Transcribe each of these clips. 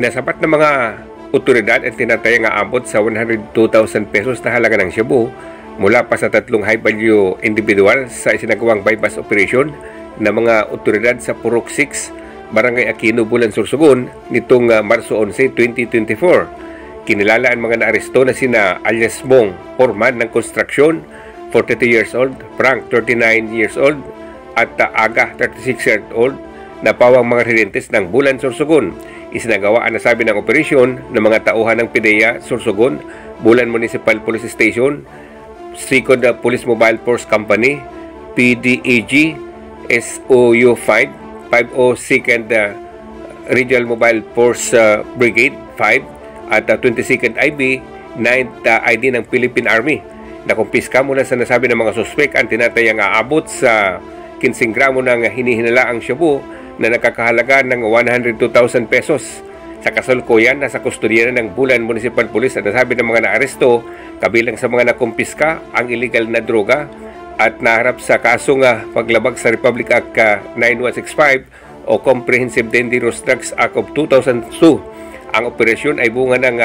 Nasapat na mga otoridad ang tinatayang aabot sa 102,000 pesos na halaga ng shabu mula pa sa 3 high-value individual sa isinagawang bypass operation na mga otoridad sa Purok 6, Barangay Aquino, Bulan, Sorsogon nitong Marso 11, 2024. Kinilala ang mga naaresto na sina alias Mong, foreman ng construction, 42 years old, Frank, 39 years old, at Aga, 36 years old, na pawang mga residentes ng Bulan, Sorsogon. Isinagawa ang nasabi ng operasyon ng mga tauhan ng PIDEA, Sorsogon, Bulan Municipal Police Station, 2nd Police Mobile Force Company, PDAG, SOU 5, 502nd Regional Mobile Force Brigade 5, at 22nd IB, 9th ID ng Philippine Army. Nakumpiska mula sa nasabi ng mga suspek ang tinatayang aabot sa 15 gramo ng hinihinalaang shabu na nakakahalaga ng 102,000 pesos. Sa kasalukuyan, nasa kustodiya ng Bulan Municipal Police at nasabi ng mga naaresto, kabilang sa mga nakumpiska ang illegal na droga at naharap sa kasong paglabag sa Republic Act 9165 o Comprehensive Dangerous Drugs Act of 2002. Ang operasyon ay bunga ng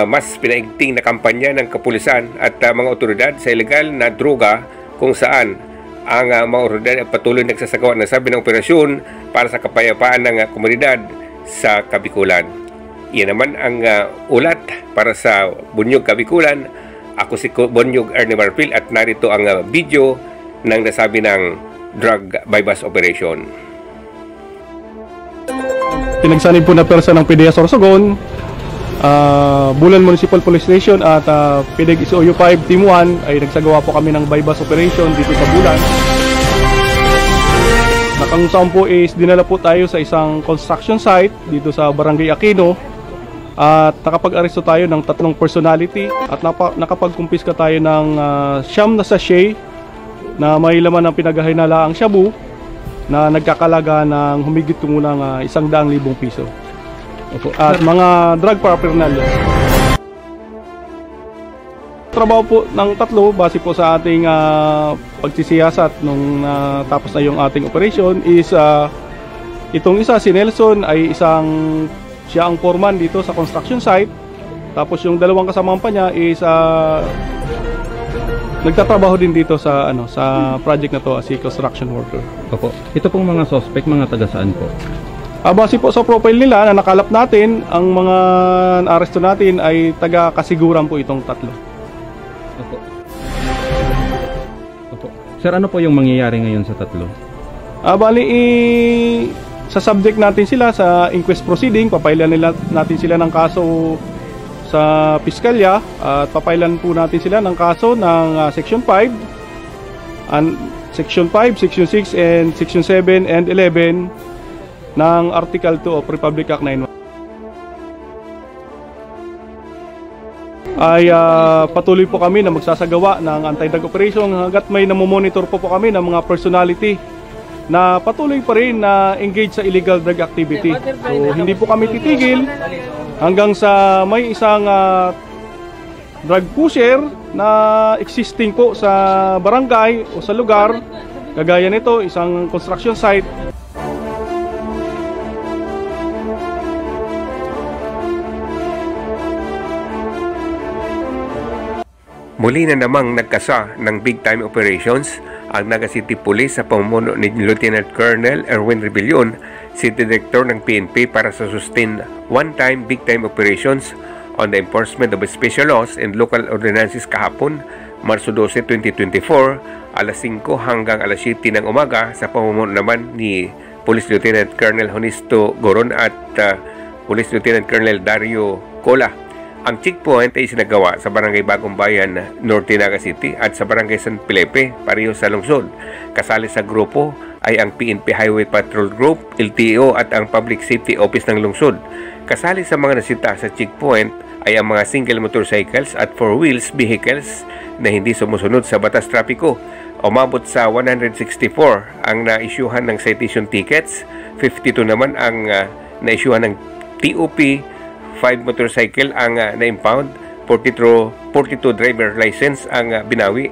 mas pinaigting na kampanya ng kapulisan at mga otoridad sa illegal na droga, kung saan ang mga otoridad ay patuloy nagsasagawa ng sabi ng operasyon para sa kapayapaan ng komunidad sa Kabikulan. Iyan naman ang ulat para sa Bunyog, Kabikulan. Ako si Bunyog Ernie Marfil at narito ang video ng nasabi ng drug bypass operation. Pinagsanib po na persa ng PIDEA Sorsogon, Bulan Municipal Police Station at PIDEG SOU 5 Team 1 ay nagsagawa po kami ng bypass operation dito sa Bulan. Kung saan po is dinala po tayo sa isang construction site dito sa Barangay Aquino at nakapag-aresto tayo ng 3 personality at nakapag-kumpiska tayo ng siyam na sachet na may laman ng pinaghahinalaang shabu na nagkakalaga ng humigit kumulang 100,000 piso. At mga drug paraphernalia. Trabaho po ng 3 base po sa ating pagsisiyasat nung tapos na yung ating operation is itong isa, si Nelson, ay siya ang foreman dito sa construction site. Tapos yung 2 kasamahan pa niya is nagtatrabaho din dito sa sa project na to as a construction worker. Opo. Ito pong mga suspect, mga taga saan po? Base po sa profile nila na nakalap natin, ang mga aresto natin ay taga Kasiguran po itong 3. Opo. Opo. Sir, ano po yung mangyayari ngayon sa 3? Bali, sa subject natin sila sa inquest proceeding, papailan natin sila ng kaso sa piskalya at papailan po natin sila ng kaso ng Section 5, Section 5, Section 6, and Section 7 and 11 ng Article 2 of Republic Act 91. Ay patuloy po kami na magsasagawa ng anti-drug operation hanggat may namomonitor po kami ng mga personality na patuloy pa rin na engage sa illegal drug activity. So hindi po kami titigil hanggang sa may isang drug pusher na existing po sa barangay o sa lugar, kagaya nito, isang construction site. Muli na namang nagkasa ng big-time operations ang Naga City Police sa pamumuno ni Lieutenant Colonel Erwin Rebellion, City Director ng PNP, para sa sustain one-time big-time operations on the enforcement of special laws and local ordinances kahapon, Marso 12, 2024, alas 5 hanggang alas 7 ng umaga sa pamumuno naman ni Police Lieutenant Colonel Honisto Goron at Police Lieutenant Colonel Dario Cola. Ang checkpoint ay isinagawa sa Barangay Bagong Bayan, Norte, Naga City at sa Barangay San Felipe, pareho sa lungsod. Kasali sa grupo ay ang PNP Highway Patrol Group, LTO at ang Public Safety Office ng lungsod. Kasali sa mga nasita sa checkpoint ay ang mga single motorcycles at 4 wheels vehicles na hindi sumusunod sa batas trapiko. Umabot sa 164 ang na-isyuhan ng citation tickets, 52 naman ang na-isyuhan ng TOP, 5 motorcycle ang na-impound, 42 driver license ang binawi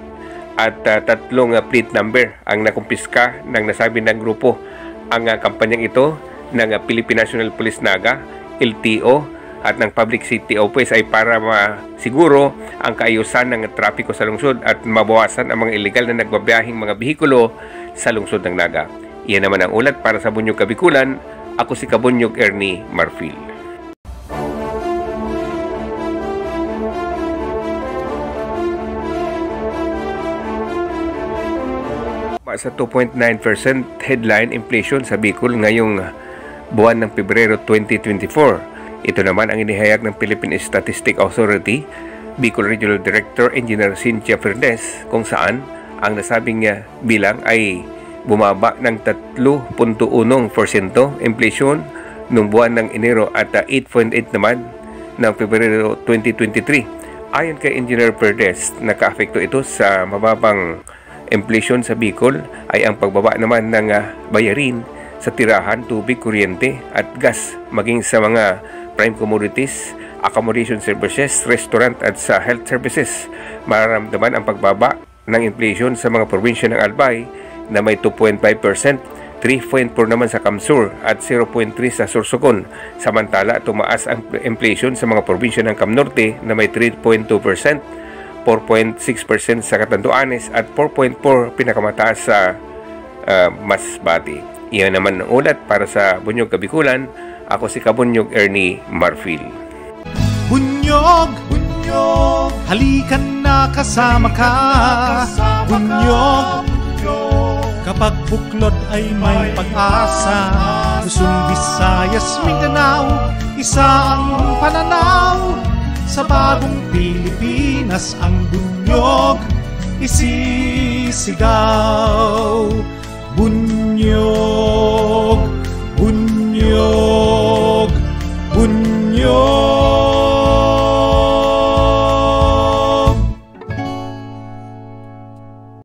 at 3 plate number ang nakumpiska ng nasabi ng grupo. Ang kampanyang ito ng Philippine National Police Naga LTO at ng Public Safety Office ay para masiguro ang kaayusan ng trapiko sa lungsod at mabawasan ang mga illegal na nagbabiyahing mga bihikulo sa lungsod ng Naga. Iyan naman ang ulat para sa Bunyog Kabikulan. Ako si Kabunyog Ernie Marfil. Sa 2.9% headline inflation sa Bicol ngayong buwan ng Pebrero 2024. Ito naman ang inihayag ng Philippine Statistic Authority, Bicol Regional Director Engineer Cynthia Fernandez, kung saan ang nasabing bilang ay bumaba ng 3.1% inflation noong buwan ng Enero at 8.8 naman ng Pebrero 2023. Ayon kay Engineer Fernandez, naka-apekto ito sa mababang inflation sa Bicol ay ang pagbaba naman ng bayarin sa tirahan, tubig, kuryente at gas, maging sa mga prime commodities, accommodation services, restaurant at sa health services. Mararamdaman ang pagbaba ng inflation sa mga probinsya ng Albay na may 2.5%, 3.4 naman sa Kamsur at 0.3 sa Sorsogon. Samantala, tumaas ang inflation sa mga probinsya ng Camnorte na may 3.2%, 4.6% sa Catanduanes at 4.4% pinakamataas sa Masbate. Iyan naman ang ulat para sa Bunyog Kabikulan. Ako si Kabunyog Ernie Marfil. Bunyog, bunyog, halikan na kasama ka. Bunyog, kapag buklod ay may pag-asa. Luzon, Visayas, Mindanao, isa ang pananaw. Sa bagong Pilipinas ang bunyog isisigaw. Bunyog.